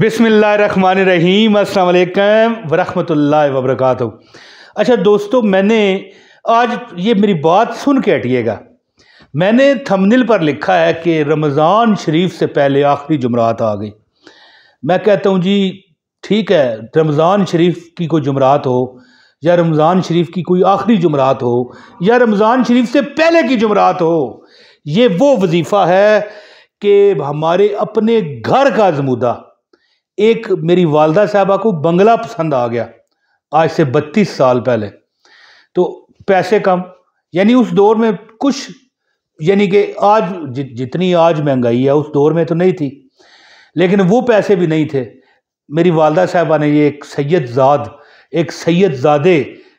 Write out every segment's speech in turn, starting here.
बिस्मिल्लाहिर्रहमानिर्रहीम, अस्सलाम वालेकुम वरहमतुल्लाहि वबरकातुहू। अच्छा दोस्तों, मैंने आज ये मेरी बात सुन के हटिएगा। मैंने थंबनेल पर लिखा है कि रमज़ान शरीफ से पहले आखिरी जुमरात आ गई। मैं कहता हूँ जी ठीक है, रमज़ान शरीफ की कोई जुमरात हो या रमज़ान शरीफ की कोई आखिरी जुमरात हो या रमज़ान शरीफ से पहले की जुमरात हो, ये वो वजीफ़ा है कि हमारे अपने घर का ज़मूदा। एक मेरी वालदा साहबा को बंगला पसंद आ गया आज से 32 साल पहले। तो पैसे कम, यानी उस दौर में कुछ, यानी कि आज जितनी आज महंगाई है उस दौर में तो नहीं थी, लेकिन वो पैसे भी नहीं थे। मेरी वालदा साहबा ने ये एक सैयदजादे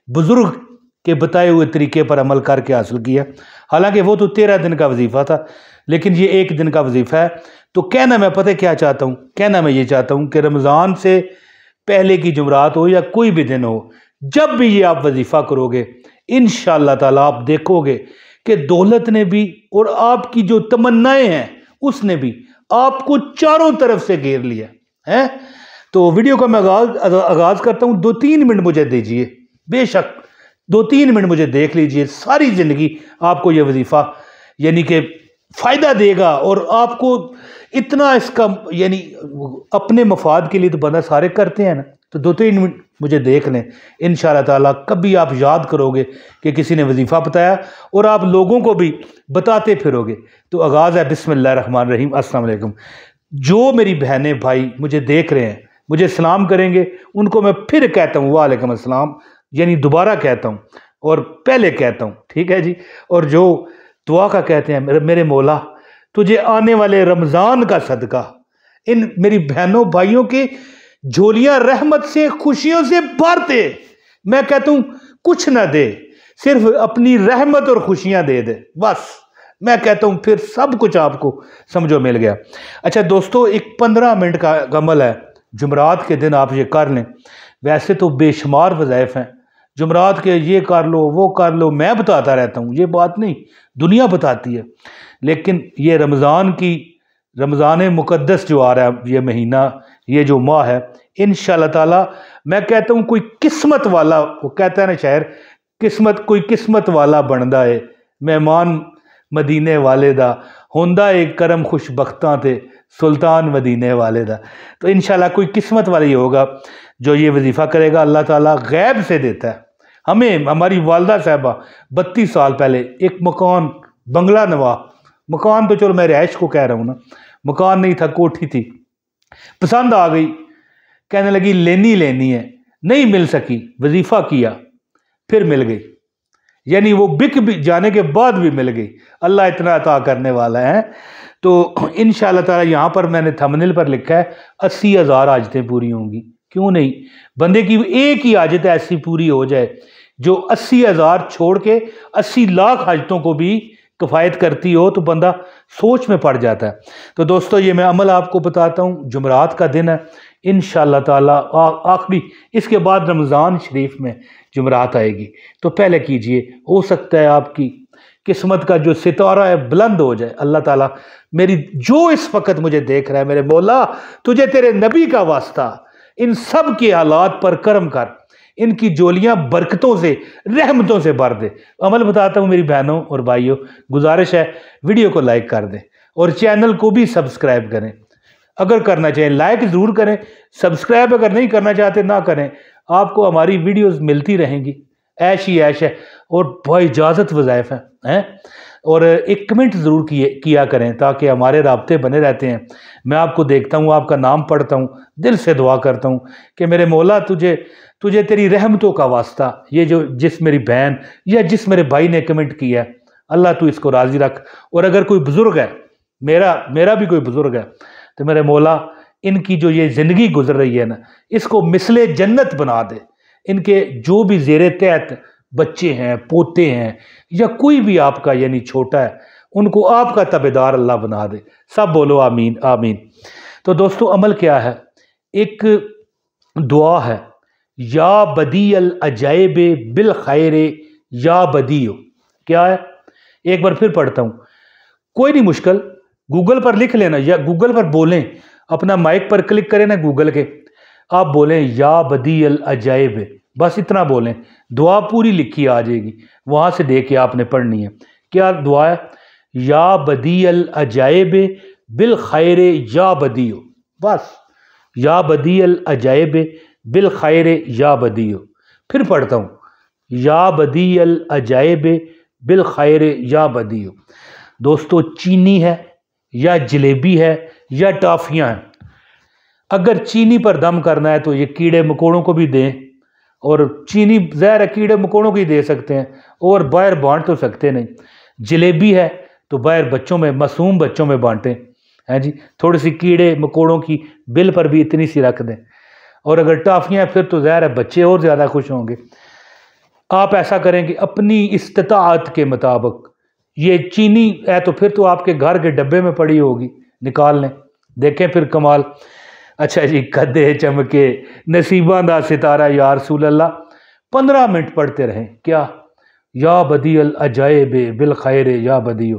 बुज़ुर्ग के बताए हुए तरीके पर अमल करके हासिल किया। हालांकि वो तो 13 दिन का वजीफ़ा था, लेकिन ये एक दिन का वजीफ़ा है। तो कहना मैं पता क्या चाहता हूँ, कहना मैं ये चाहता हूँ कि रमज़ान से पहले की जुमरात हो या कोई भी दिन हो, जब भी ये आप वजीफ़ा करोगे इंशाअल्लाह ताला आप देखोगे कि दौलत ने भी और आपकी जो तमन्नाएं हैं उसने भी आपको चारों तरफ से घेर लिया है। तो वीडियो का मैं आगाज़ करता हूँ। 2-3 मिनट मुझे दीजिए, बेशक 2-3 मिनट मुझे देख लीजिए। सारी ज़िंदगी आपको ये वजीफ़ा यानी कि फ़ायदा देगा और आपको इतना इसका, यानी अपने मफाद के लिए तो बंदा सारे करते हैं ना। तो 2-3 मिनट मुझे देख लें, इंशाअल्लाह ताला कभी आप याद करोगे कि किसी ने वजीफ़ा बताया और आप लोगों को भी बताते फिरोगे। तो आगाज़ है बिस्मिल्लाहिर्रहमानिर्रहीम। अस्सलाम वालेकुम। जो मेरी बहनें भाई मुझे देख रहे हैं, मुझे सलाम करेंगे, उनको मैं फिर कहता हूँ वालेकुम अस्सलाम, यानी दोबारा कहता हूँ और पहले कहता हूँ, ठीक है जी। और जो दुआ का कहते हैं, मेरे मौला तुझे आने वाले रमज़ान का सदका इन मेरी बहनों भाइयों की झोलियां रहमत से खुशियों से भर दे। मैं कहता हूँ कुछ ना दे, सिर्फ अपनी रहमत और खुशियां दे दे, बस। मैं कहता हूँ फिर सब कुछ आपको समझो मिल गया। अच्छा दोस्तों, एक 15 मिनट का अमल है, जुमरात के दिन आप ये कर लें। वैसे तो बेशुमार वज़ाइफ हैं जुमरात के, ये कर लो वो कर लो, मैं बताता रहता हूँ, ये बात नहीं, दुनिया बताती है। लेकिन ये रमज़ान मुक़द्दस जो आ रहा है, ये महीना, ये जो माह है, इंशाअल्लाह ताला मैं कहता हूँ कोई किस्मत वाला, वो कहता है ना शायर, कोई किस्मत वाला बनदा है मेहमान मदीने वाले दा, होंदा एक करम खुशबख्तां ते सुल्तान मदीने वाले दा। तो इंशाअल्लाह कोई किस्मत वाला ही होगा जो ये वजीफ़ा करेगा। अल्लाह ताला गैब से देता है हमें। हमारी वालदा साहबा 32 साल पहले एक मकान, बंगला नवा मकान, तो चलो मैं रहायश को कह रहा हूँ ना, मकान नहीं था, कोठी थी, पसंद आ गई, कहने लगी लेनी है, नहीं मिल सकी, वजीफ़ा किया, फिर मिल गई, यानी वो बिक भी जाने के बाद भी मिल गई। अल्लाह इतना अता करने वाला है। तो इंशाअल्लाह ताला यहाँ पर मैंने थंबनेल पर लिखा है 80,000 हाजतें पूरी होंगी। क्यों नहीं, बंदे की एक ही हाजत ऐसी पूरी हो जाए जो 80,000 छोड़ के 80 लाख हाजतों को भी किफ़ायत करती हो, तो बंदा सोच में पड़ जाता है। तो दोस्तों, ये मैं अमल आपको बताता हूँ। जुमरात का दिन है इंशाअल्लाह ताला आखिरी, इसके बाद रमज़ान शरीफ में जुमरात आएगी, तो पहले कीजिए। हो सकता है आपकी किस्मत का जो सितारा है बुलंद हो जाए। अल्लाह ताला मेरी जो इस वक्त मुझे देख रहा है, मेरे मौला तुझे तेरे नबी का वास्ता इन सब के हालात पर करम कर, इनकी जोलियां बरकतों से रहमतों से भर दे। अमल बताता हूँ मेरी बहनों और भाइयों, गुजारिश है वीडियो को लाइक कर दें और चैनल को भी सब्सक्राइब करें। अगर करना चाहें लाइक ज़रूर करें, सब्सक्राइब अगर नहीं करना चाहते ना करें। आपको हमारी वीडियोस मिलती रहेंगी, ऐश ही ऐश है और बाइजाज़त वज़ाइफ हैं। और एक कमेंट ज़रूर किया करें ताकि हमारे राब्ते बने रहते हैं। मैं आपको देखता हूँ, आपका नाम पढ़ता हूँ, दिल से दुआ करता हूँ कि मेरे मौला तुझे तेरी रहमतों का वास्ता, ये जिस मेरी बहन या जिस मेरे भाई ने कमेंट किया, अल्लाह तू इसको राज़ी रख। और अगर कोई बुज़ुर्ग है, मेरा भी कोई बुज़ुर्ग है, तो मेरे मौला इनकी जो ये ज़िंदगी गुजर रही है ना, इसको मिसले जन्नत बना दे। इनके जो भी ज़ेरे तहत बच्चे हैं, पोते हैं, या कोई भी आपका यानी छोटा है, उनको आपका तबेदार अल्लाह बना दे। सब बोलो आमीन आमीन। तो दोस्तों, अमल क्या है? एक दुआ है, या बदी अल अजाइब बिल खैर या बदीओ। क्या है? एक बार फिर पढ़ता हूँ, कोई नहीं मुश्किल, गूगल पर लिख लेना या गूगल पर बोलें, اپنا مائک پر کلک کریں نا گوگل کے، آپ بولیں یا بدیع العجائب، بس اتنا بولیں، دعا پوری لکھی آ جائے گی، وہاں سے دیکھ کے آپ نے پڑھنی ہے۔ کیا دعا ہے؟ یا بدیع العجائب بالخیر یا بدیع، بس یا بدیع العجائب بالخیر یا بدیع۔ پھر پڑھتا ہوں، یا بدیع العجائب بالخیر یا بدیع۔ دوستو چینی ہے یا جلیبی ہے یا ٹافیاں ہیں، اگر چینی پر دم کرنا ہے تو یہ کیڑے مکوڑوں کو بھی دیں، اور چینی زہر ہے، کیڑے مکوڑوں کو ہی دے سکتے ہیں، اور باہر بانٹ تو سکتے نہیں۔ جلیبی ہے تو باہر بچوں میں، معصوم بچوں میں بانٹیں، ہیں جی، تھوڑی سی کیڑے مکوڑوں کی بل پر بھی اتنی سی رکھ دیں، اور اگر ٹافیاں پھر تو ظاہر ہے بچے اور زیادہ خوش ہوں گے۔ آپ ایسا کریں کہ اپنی استطاعت کے مطابق، یہ چینی ہے تو پھر تو آپ کے گھر کے ڈبے میں پڑی ہوگی، نکال لیں، دیکھیں پھر کمال۔ اچھا جی، کدے چمکے نصیباں دا ستارہ یا رسول اللہ، 15 منٹ پڑھتے رہیں۔ کیا؟ یا بدیع العجائب بالخیر یا بدیع،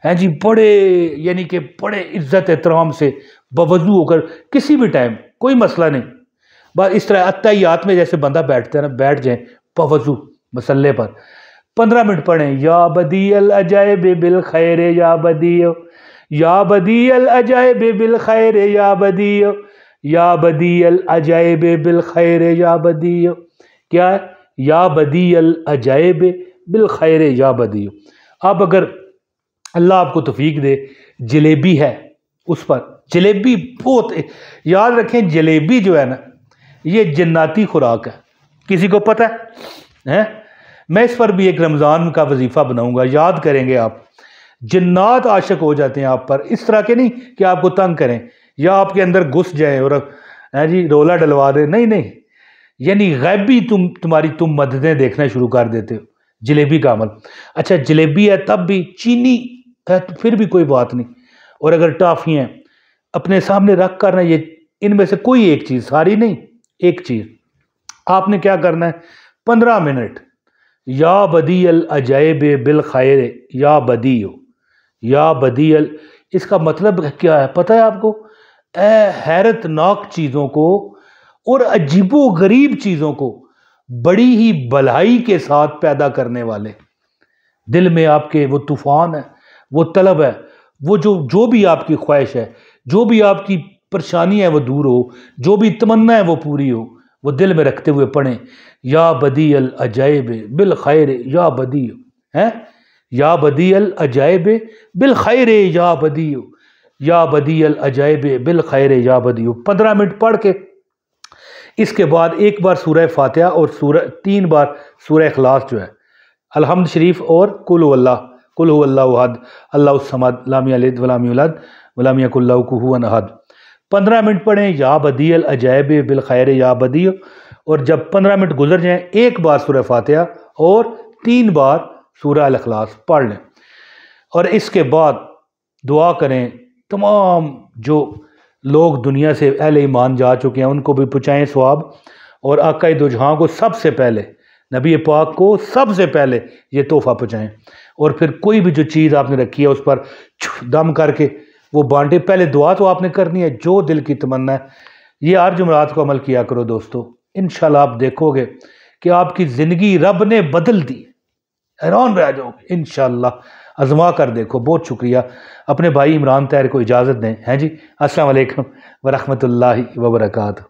ہیں جی، بڑے یعنی کہ بڑے عزت احترام سے بوضو ہو کر کسی بھی ٹائم، کوئی مسئلہ نہیں، بس اس طرح اتحیات میں جیسے بندہ بیٹھتا ہے نا، بیٹھ جائیں بوضو مسلے پر، 15 منٹ پڑھیں، یا بدیع العجائب بالخیر یا بدیع، یا بدیع العجائب بالخیر یا بدیع، یا بدیع العجائب بالخیر یا بدیع۔ کیا ہے؟ یا بدیع العجائب بالخیر یا بدیع۔ اب اگر اللہ آپ کو توفیق دے، جلیبی ہے، اس پر جلیبی بہت، یاد رکھیں جلیبی جو ہے نا، یہ جناتی خوراک ہے، کسی کو پتہ ہے؟ میں اس پر بھی ایک رمضان کا وظیفہ بناؤں گا، یاد کریں گے آپ، جنات عاشق ہو جاتے ہیں آپ پر، اس طرح کے نہیں کہ آپ کو تنگ کریں یا آپ کے اندر گھس جائیں اور جی رولا ڈلوا دیں، نہیں نہیں، یعنی غیبی تم مددیں دیکھنا شروع کر دیتے ہو، جلیبی کا عمل۔ اچھا جلیبی ہے تب بھی، چینی ہے تو پھر بھی کوئی بات نہیں، اور اگر ٹافی ہیں اپنے سامنے رکھ کر نا، یہ ان میں سے کوئی ایک چیز، ساری نہیں، ایک چیز آپ نے کیا کرنا ہے، 15 منٹ یا بدیع العجائب بالخیر یا بدیع، یا بدیع، اس کا مطلب کیا ہے پتہ ہے آپ کو؟ اے حیرت ناک چیزوں کو اور عجیب و غریب چیزوں کو بڑی ہی بھلائی کے ساتھ پیدا کرنے والے، دل میں آپ کے وہ طوفان ہے، وہ طلب ہے، وہ جو بھی آپ کی خواہش ہے، جو بھی آپ کی پریشانی ہے وہ دور ہو، جو بھی تمنا ہے وہ پوری ہو، وہ دل میں رکھتے ہوئے پڑھیں، یا بدیع العجائب بالخیر یا بدیع، ہیں، یا بدیع العجائب بالخیر یا بدیع، یا بدیع العجائب بالخیر یا بدیع۔ 15 منٹ پڑھ کے اس کے بعد ایک بار سورہ فاتحہ اور 3 بار سورہ اخلاص جو ہے، الحمد شریف اور قل هو اللہ احد اللہ الصمد لم یلد ولم یولد ولم یکن لہ کفوا احد، 15 منٹ پڑھیں، یا بدیع العجائب بالخیر یا بدیع، اور جب 15 منٹ گزر جائیں ایک بار سورہ فاتحہ اور 3 بار سورہ الاخلاص پڑھ لیں، اور اس کے بعد دعا کریں تمام جو لوگ دنیا سے اہل ایمان جا چکے ہیں ان کو بھی پہنچائیں ثواب، اور آقا دو جہاں کو سب سے پہلے، نبی پاک کو سب سے پہلے یہ تحفہ پہنچائیں، اور پھر کوئی بھی جو چیز آپ نے رکھی ہے اس پر دم کر کے وہ بانٹے۔ پہلے دعا تو آپ نے کرنی ہے، جو دل کی تمنا ہے، یہ ہر جمعرات کو عمل کیا کرو دوستو، انشاءاللہ آپ دیکھو گے کہ آپ کی زندگی رب نے بدل دی، حیران رہ جاؤ گے انشاءاللہ، آزما کر دیکھو۔ بہت شکریہ، اپنے بھائی عمران طاہر کو اجازت دیں، ہیں جی، السلام علیکم ورحمۃ اللہ وبرکاتہ۔